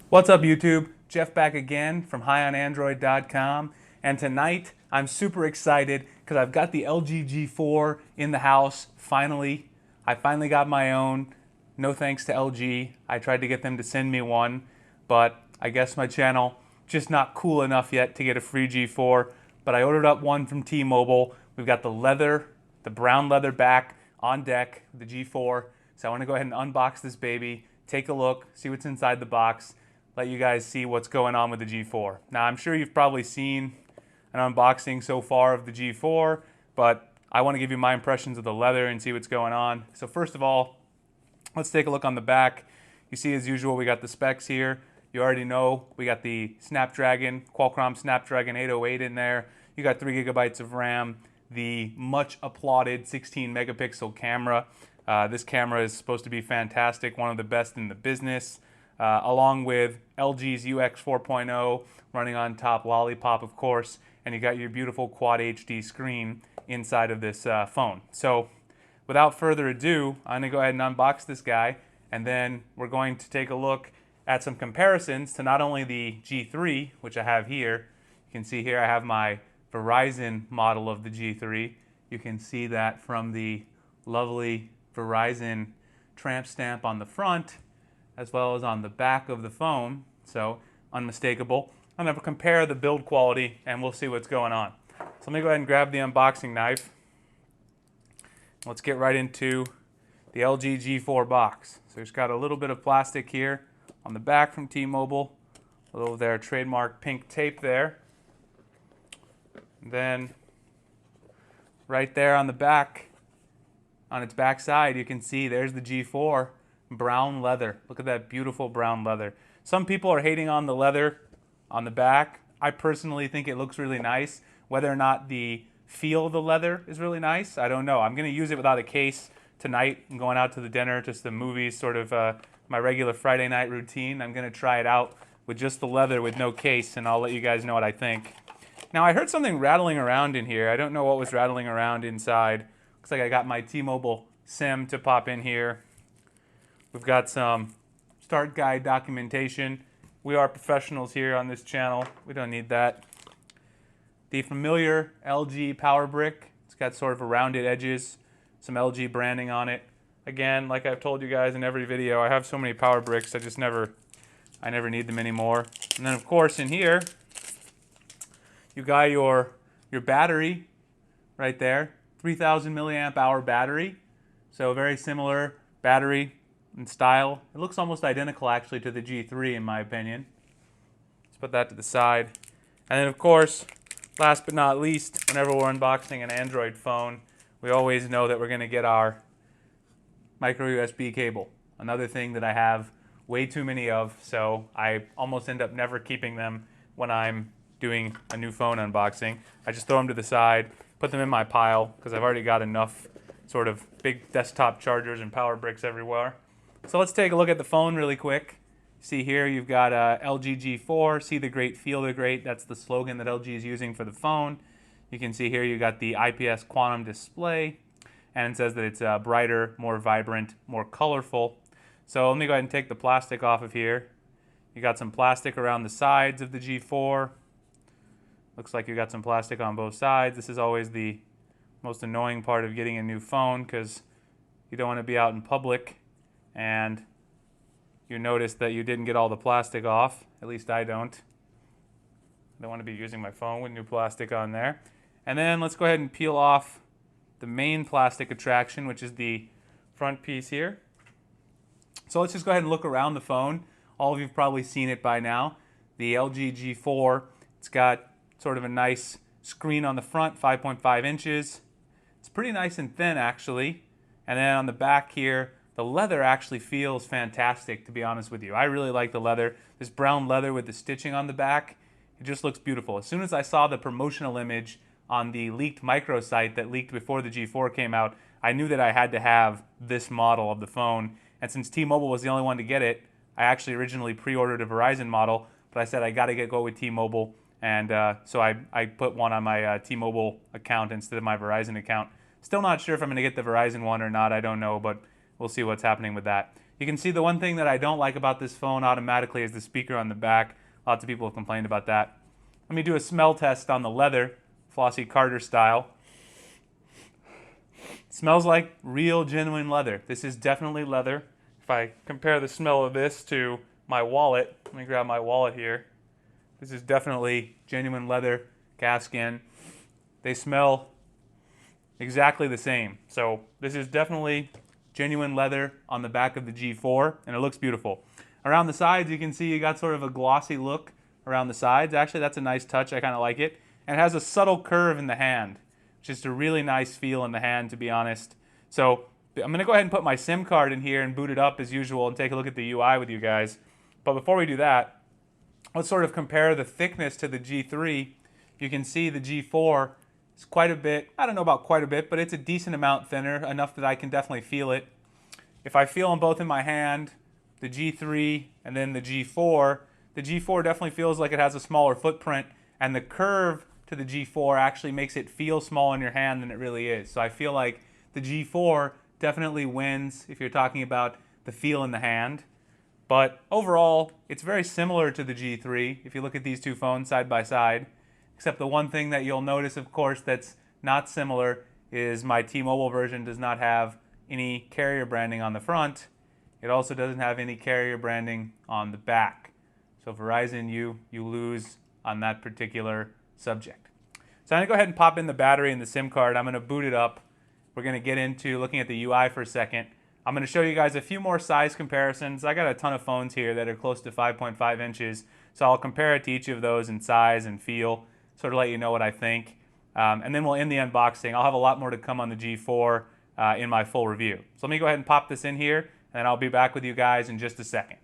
What's up, YouTube? Jeff back again from highonandroid.com, and tonight I'm super excited because I've got the LG G4 in the house. Finally, I finally got my own. No thanks to LG. I tried to get them to send me one, but I guess my channel just not cool enough yet to get a free G4. But I ordered up one from T-Mobile. We've got the leather, the brown leather back on deck, the G4. So I want to go ahead and unbox this baby, take a look, see what's inside the box, let you guys see what's going on with the G4. Now, I'm sure you've probably seen an unboxing so far of the G4, but I want to give you my impressions of the leather and see what's going on. So first of all, let's take a look on the back. You see, as usual, we got the specs here. You already know we got the Qualcomm Snapdragon 808 in there. You got 3 gigabytes of RAM, the much applauded 16 megapixel camera. This camera is supposed to be fantastic, one of the best in the business. Along with LG's UX4.0 running on top, Lollipop, of course, and you got your beautiful Quad HD screen inside of this phone. So without further ado, I'm going to go ahead and unbox this guy, and then we're going to take a look at some comparisons to not only the G3, which I have here. You can see here I have my Verizon model of the G3. You can see that from the lovely Verizon tramp stamp on the front, as well as on the back of the phone, so unmistakable. I'm going to compare the build quality and we'll see what's going on. So let me go ahead and grab the unboxing knife. Let's get right into the LG G4 box. So it's got a little bit of plastic here on the back from T-Mobile, a little of their trademark pink tape there. And then right there on the back, on its back side, you can see there's the G4. Brown leather. Look at that beautiful brown leather. Some people are hating on the leather on the back. I personally think it looks really nice. Whether or not the feel of the leather is really nice, I don't know. I'm going to use it without a case tonight. I'm going out to the dinner, just the movies, sort of my regular Friday night routine. I'm going to try it out with just the leather with no case, and I'll let you guys know what I think. Now, I heard something rattling around in here. I don't know what was rattling around inside. Looks like I got my T-Mobile SIM to pop in here. We've got some start guide documentation. We are professionals here on this channel. We don't need that. The familiar LG power brick. It's got sort of rounded edges, some LG branding on it. Again, like I've told you guys in every video, I have so many power bricks, I never need them anymore. And then of course in here, you got your battery right there, 3,000 milliamp hour battery. So very similar battery in style. It looks almost identical actually to the G3 in my opinion. Let's put that to the side. And then of course, last but not least, whenever we're unboxing an Android phone, we always know that we're going to get our micro USB cable. Another thing that I have way too many of, so I almost end up never keeping them when I'm doing a new phone unboxing. I just throw them to the side, put them in my pile, because I've already got enough sort of big desktop chargers and power bricks everywhere. So let's take a look at the phone really quick. See here you've got LG G4, see the great, feel the great. That's the slogan that LG is using for the phone. You can see here you got the IPS quantum display, and it says that it's brighter, more vibrant, more colorful. So let me go ahead and take the plastic off of here. You got some plastic around the sides of the G4. Looks like you got some plastic on both sides. This is always the most annoying part of getting a new phone because you don't want to be out in public and you notice that you didn't get all the plastic off. At least I don't. I don't want to be using my phone with new plastic on there. And then let's go ahead and peel off the main plastic attraction, which is the front piece here. So let's just go ahead and look around the phone. All of you have probably seen it by now. The LG G4, it's got sort of a nice screen on the front, 5.5 inches. It's pretty nice and thin actually. And then on the back here, the leather actually feels fantastic, to be honest with you. I really like the leather. This brown leather with the stitching on the back, it just looks beautiful. As soon as I saw the promotional image on the leaked microsite that leaked before the G4 came out, I knew that I had to have this model of the phone. And since T-Mobile was the only one to get it, I actually originally pre-ordered a Verizon model, but I said I got to go with T-Mobile, and so I put one on my T-Mobile account instead of my Verizon account. Still not sure if I'm going to get the Verizon one or not, I don't know, but we'll see what's happening with that. You can see the one thing that I don't like about this phone automatically is the speaker on the back. Lots of people have complained about that. Let me do a smell test on the leather, Flossie Carter style. It smells like real, genuine leather. This is definitely leather. If I compare the smell of this to my wallet, let me grab my wallet here. This is definitely genuine leather calfskin. They smell exactly the same. So this is definitely genuine leather on the back of the G4, and it looks beautiful. Around the sides, you can see you got sort of a glossy look around the sides. Actually, that's a nice touch. I kind of like it. And it has a subtle curve in the hand. Just a really nice feel in the hand, to be honest. So I'm going to go ahead and put my SIM card in here and boot it up as usual and take a look at the UI with you guys. But before we do that, let's sort of compare the thickness to the G3. You can see the G4 is quite a bit, I don't know about quite a bit, but it's a decent amount thinner, enough that I can definitely feel it. If I feel them both in my hand, the G3 and then the G4 definitely feels like it has a smaller footprint, and the curve to the G4 actually makes it feel smaller in your hand than it really is. So I feel like the G4 definitely wins if you're talking about the feel in the hand. But overall, it's very similar to the G3 if you look at these two phones side by side. Except the one thing that you'll notice, of course, that's not similar is my T-Mobile version does not have any carrier branding on the front. It also doesn't have any carrier branding on the back. So Verizon, you lose on that particular subject. So I'm going to go ahead and pop in the battery and the SIM card. I'm going to boot it up. We're going to get into looking at the UI for a second. I'm going to show you guys a few more size comparisons. I got a ton of phones here that are close to 5.5 inches. So I'll compare it to each of those in size and feel, sort of let you know what I think. And then we'll end the unboxing. I'll have a lot more to come on the G4 in my full review. So let me go ahead and pop this in here, and I'll be back with you guys in just a second.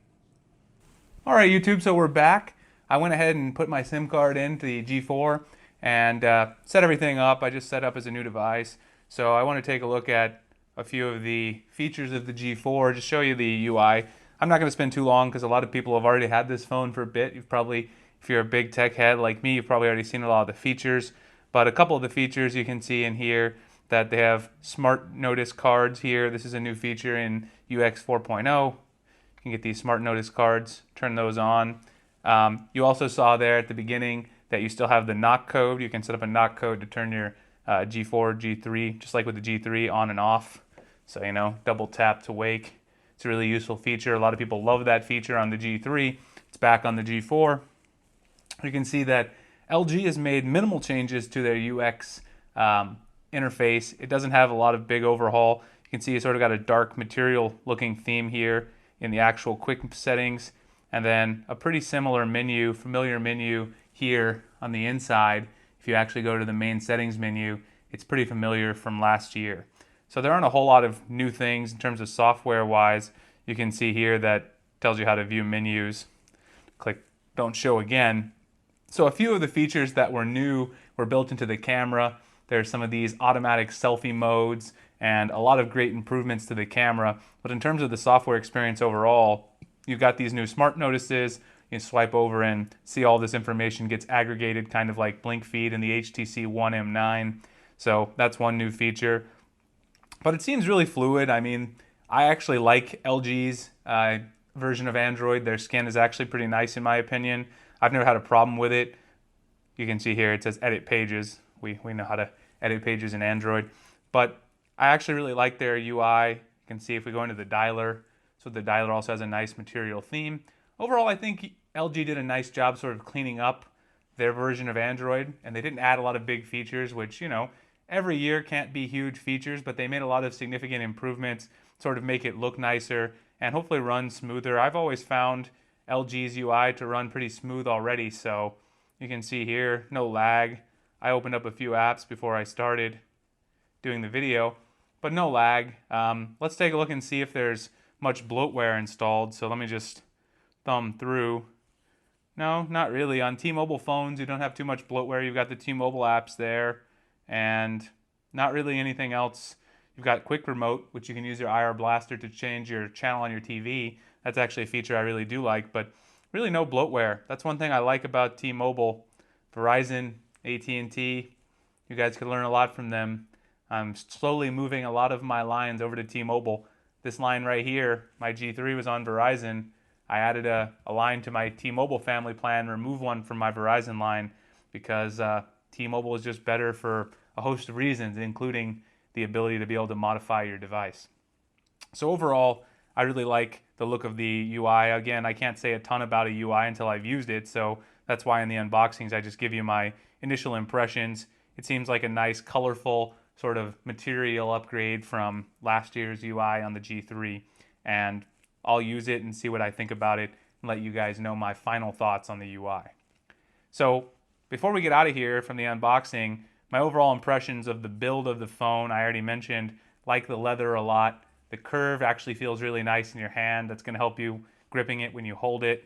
All right, YouTube, so we're back. I went ahead and put my SIM card into the G4 and set everything up. I just set up as a new device. So I want to take a look at a few of the features of the G4, just show you the UI. I'm not going to spend too long because a lot of people have already had this phone for a bit. You've probably, if you're a big tech head like me, you've probably already seen a lot of the features. But a couple of the features you can see in here that they have smart notice cards here. This is a new feature in UX 4.0. You can get these smart notice cards, turn those on. You also saw there at the beginning that you still have the knock code. You can set up a knock code to turn your G4, G3, just like with the G3, on and off. So, you know, double tap to wake. It's a really useful feature. A lot of people love that feature on the G3. It's back on the G4. You can see that LG has made minimal changes to their UX interface. It doesn't have a lot of big overhaul. You can see it's sort of got a dark material looking theme here in the actual quick settings, and then a pretty similar menu, familiar menu here on the inside. If you actually go to the main settings menu, it's pretty familiar from last year. So there aren't a whole lot of new things in terms of software wise. You can see here that tells you how to view menus. Click don't show again. So a few of the features that were new were built into the camera. There's some of these automatic selfie modes and a lot of great improvements to the camera. But in terms of the software experience overall, you've got these new smart notices. You can swipe over and see all this information gets aggregated, kind of like Blink Feed in the HTC One M9. So that's one new feature. But it seems really fluid. I mean, I actually like LG's version of Android. Their skin is actually pretty nice in my opinion. I've never had a problem with it. You can see here it says edit pages. We know how to edit pages in Android. But I actually really like their UI. You can see if we go into the dialer. So the dialer also has a nice material theme. Overall, I think LG did a nice job sort of cleaning up their version of Android. And they didn't add a lot of big features, which, you know, every year can't be huge features, but they made a lot of significant improvements, sort of make it look nicer and hopefully run smoother. I've always found LG's UI to run pretty smooth already, so you can see here, no lag. I opened up a few apps before I started doing the video, but no lag. Let's take a look and see if there's much bloatware installed. So let me just thumb through. No, not really. On T-Mobile phones, you don't have too much bloatware. You've got the T-Mobile apps there, and not really anything else. You've got Quick Remote, which you can use your IR blaster to change your channel on your TV. That's actually a feature I really do like, but really no bloatware. That's one thing I like about T-Mobile. Verizon, AT&T, you guys could learn a lot from them. I'm slowly moving a lot of my lines over to T-Mobile. this line right here, my G3 was on Verizon. I added a line to my T-Mobile family plan, removed one from my Verizon line because T-Mobile is just better for a host of reasons, including the ability to be able to modify your device. So overall, I really like the look of the UI. Again, I can't say a ton about a UI until I've used it, so that's why in the unboxings I just give you my initial impressions. It seems like a nice, colorful sort of material upgrade from last year's UI on the G3, and I'll use it and see what I think about it and let you guys know my final thoughts on the UI. So before we get out of here from the unboxing, my overall impressions of the build of the phone, I already mentioned, like the leather a lot. The curve actually feels really nice in your hand. That's going to help you gripping it when you hold it.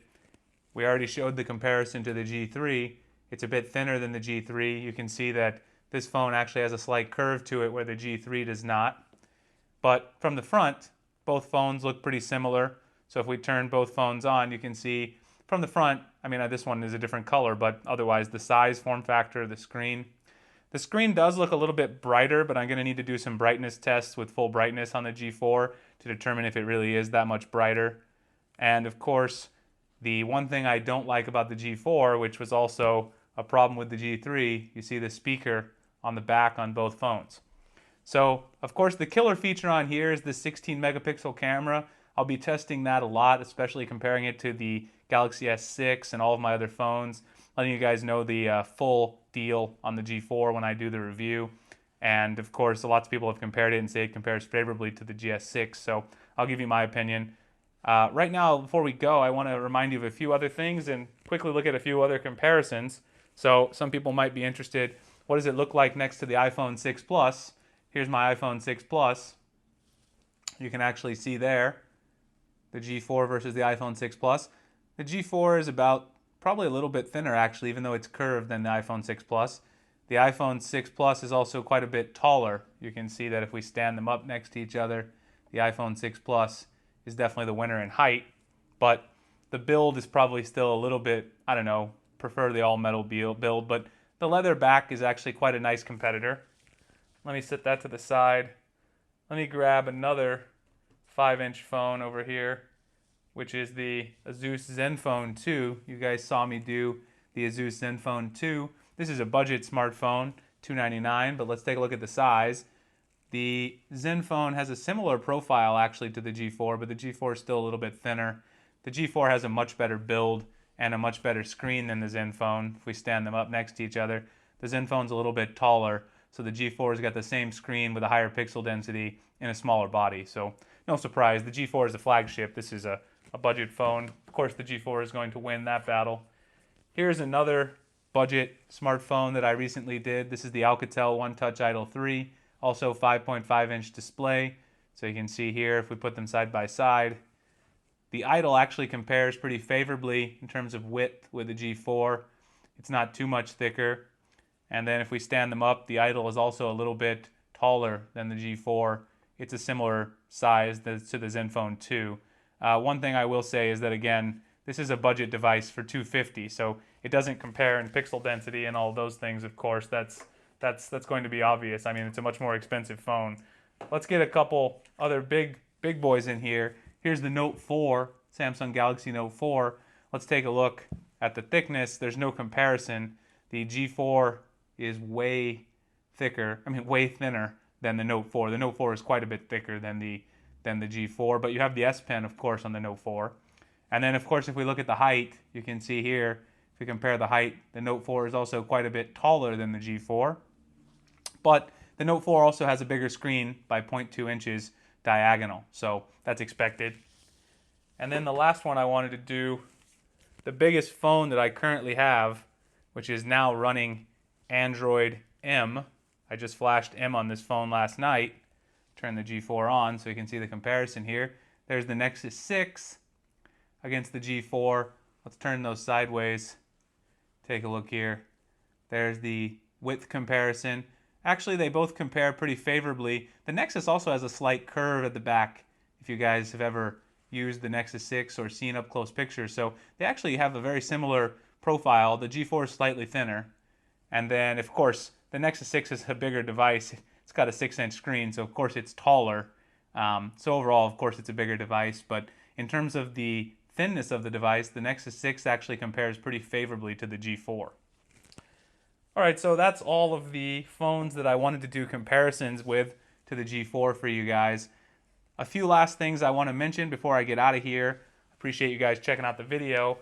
We already showed the comparison to the G3. It's a bit thinner than the G3. You can see that this phone actually has a slight curve to it where the G3 does not. But from the front, both phones look pretty similar. So if we turn both phones on, you can see from the front, I mean, this one is a different color, but otherwise the size, form factor, the screen. The screen does look a little bit brighter, but I'm going to need to do some brightness tests with full brightness on the G4 to determine if it really is that much brighter. And of course, the one thing I don't like about the G4, which was also a problem with the G3, you see the speaker on the back on both phones. So, of course, the killer feature on here is the 16 megapixel camera. I'll be testing that a lot, especially comparing it to the Galaxy S6 and all of my other phones, letting you guys know the full deal on the G4 when I do the review. And of course, lots of people have compared it and say it compares favorably to the GS6, so I'll give you my opinion. Right now, before we go, I want to remind you of a few other things and quickly look at a few other comparisons. So some people might be interested, what does it look like next to the iPhone 6 Plus? Here's my iPhone 6 Plus. You can actually see there the G4 versus the iPhone 6 Plus. The G4 is about probably a little bit thinner actually, even though it's curved than the iPhone 6 Plus. The iPhone 6 Plus is also quite a bit taller. You can see that if we stand them up next to each other, the iPhone 6 Plus is definitely the winner in height, but the build is probably still a little bit, I don't know, prefer the all-metal build, but the leather back is actually quite a nice competitor. Let me set that to the side. Let me grab another 5-inch phone over here, which is the Asus Zenfone 2. You guys saw me do the Asus Zenfone 2. This is a budget smartphone, $299, but let's take a look at the size. The Zenfone has a similar profile actually to the G4, but the G4 is still a little bit thinner. The G4 has a much better build and a much better screen than the Zenfone. If we stand them up next to each other, the Zenfone's a little bit taller, so the G4's got the same screen with a higher pixel density in a smaller body. So no surprise, the G4 is a flagship. This is a budget phone. Of course, the G4 is going to win that battle. Here's another budget smartphone that I recently did. This is the Alcatel One Touch Idol 3, also 5.5-inch display. So you can see here, if we put them side by side, the Idol actually compares pretty favorably in terms of width with the G4. It's not too much thicker. And then if we stand them up, the Idol is also a little bit taller than the G4. It's a similar size to the Zenfone 2. One thing I will say is that, again, this is a budget device for $250, so it doesn't compare in pixel density and all those things, of course. That's going to be obvious. I mean, it's a much more expensive phone. Let's get a couple other big boys in here. Here's the Note 4, Samsung Galaxy Note 4. Let's take a look at the thickness. There's no comparison. The G4 is way thinner than the Note 4. The Note 4 is quite a bit thicker than the G4, but you have the S Pen, of course, on the Note 4. And then, of course, if we look at the height, you can see here, if we compare the height, the Note 4 is also quite a bit taller than the G4. But the Note 4 also has a bigger screen by 0.2 inches diagonal, so that's expected. And then the last one I wanted to do, the biggest phone that I currently have, which is now running Android M. I just flashed M on this phone last night. Turn the G4 on so you can see the comparison here. There's the Nexus 6 against the G4. Let's turn those sideways. Take a look here. There's the width comparison. Actually, they both compare pretty favorably. The Nexus also has a slight curve at the back, if you guys have ever used the Nexus 6 or seen up close pictures. So they actually have a very similar profile. The G4 is slightly thinner. And then, of course, the Nexus 6 is a bigger device. It's got a 6-inch screen, so of course it's taller So overall, of course, it's a bigger device, but in terms of the thinness of the device, the Nexus 6 actually compares pretty favorably to the G4. All right, so that's all of the phones that I wanted to do comparisons with to the G4 for you guys. A few last things I want to mention before I get out of here. Appreciate you guys checking out the video.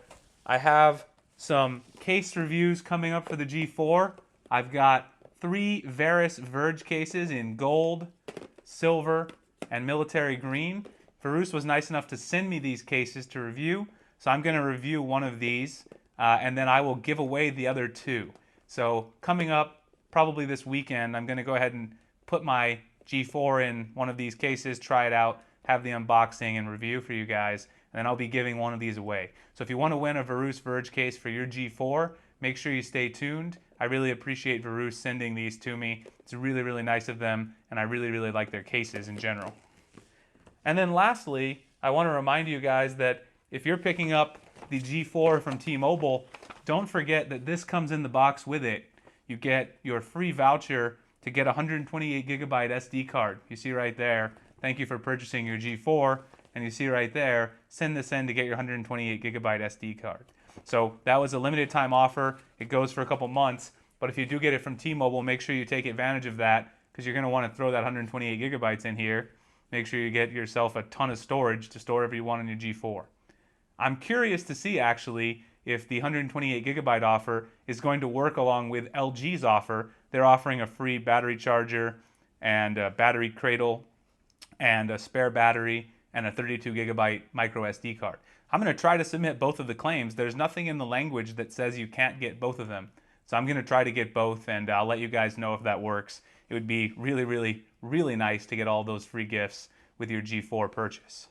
I have some case reviews coming up for the G4. I've got 3 Verus Verge cases in gold, silver, and military green. Verus was nice enough to send me these cases to review, so I'm going to review one of these, and then I will give away the other 2. So coming up probably this weekend, I'm going to go ahead and put my G4 in one of these cases, try it out, have the unboxing and review for you guys, and then I'll be giving one of these away. So if you want to win a Verus Verge case for your G4, make sure you stay tuned. I really appreciate Verus sending these to me. It's really, really nice of them, and I really, really like their cases in general. And then lastly, I want to remind you guys that if you're picking up the G4 from T-Mobile, don't forget that this comes in the box with it. You get your free voucher to get a 128 gigabyte SD card. You see right there, thank you for purchasing your G4, and you see right there, send this in to get your 128 gigabyte SD card. So that was a limited time offer. It goes for a couple months, but if you do get it from T-Mobile, make sure you take advantage of that because you're going to want to throw that 128 gigabytes in here. Make sure you get yourself a ton of storage to store whatever you want on your G4. I'm curious to see actually if the 128 gigabyte offer is going to work along with LG's offer. They're offering a free battery charger and a battery cradle and a spare battery and a 32 gigabyte micro SD card. I'm going to try to submit both of the claims. There's nothing in the language that says you can't get both of them. So I'm going to try to get both, and I'll let you guys know if that works. It would be really, really, really nice to get all those free gifts with your G4 purchase.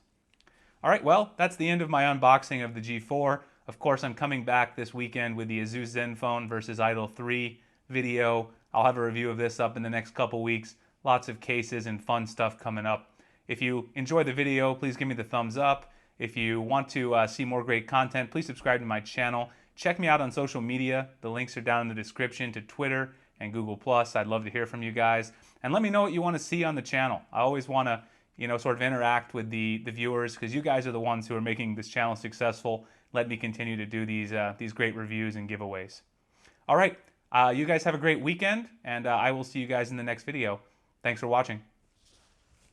All right, well, that's the end of my unboxing of the G4. Of course, I'm coming back this weekend with the Asus Zenfone versus Idol 3 video. I'll have a review of this up in the next couple weeks. Lots of cases and fun stuff coming up. If you enjoy the video, please give me the thumbs up. If you want to see more great content, please subscribe to my channel. Check me out on social media. The links are down in the description to Twitter and Google+. I'd love to hear from you guys. And let me know what you want to see on the channel. I always want to, sort of interact with the viewers because you guys are the ones who are making this channel successful. Let me continue to do these great reviews and giveaways. All right, you guys have a great weekend, and I will see you guys in the next video. Thanks for watching.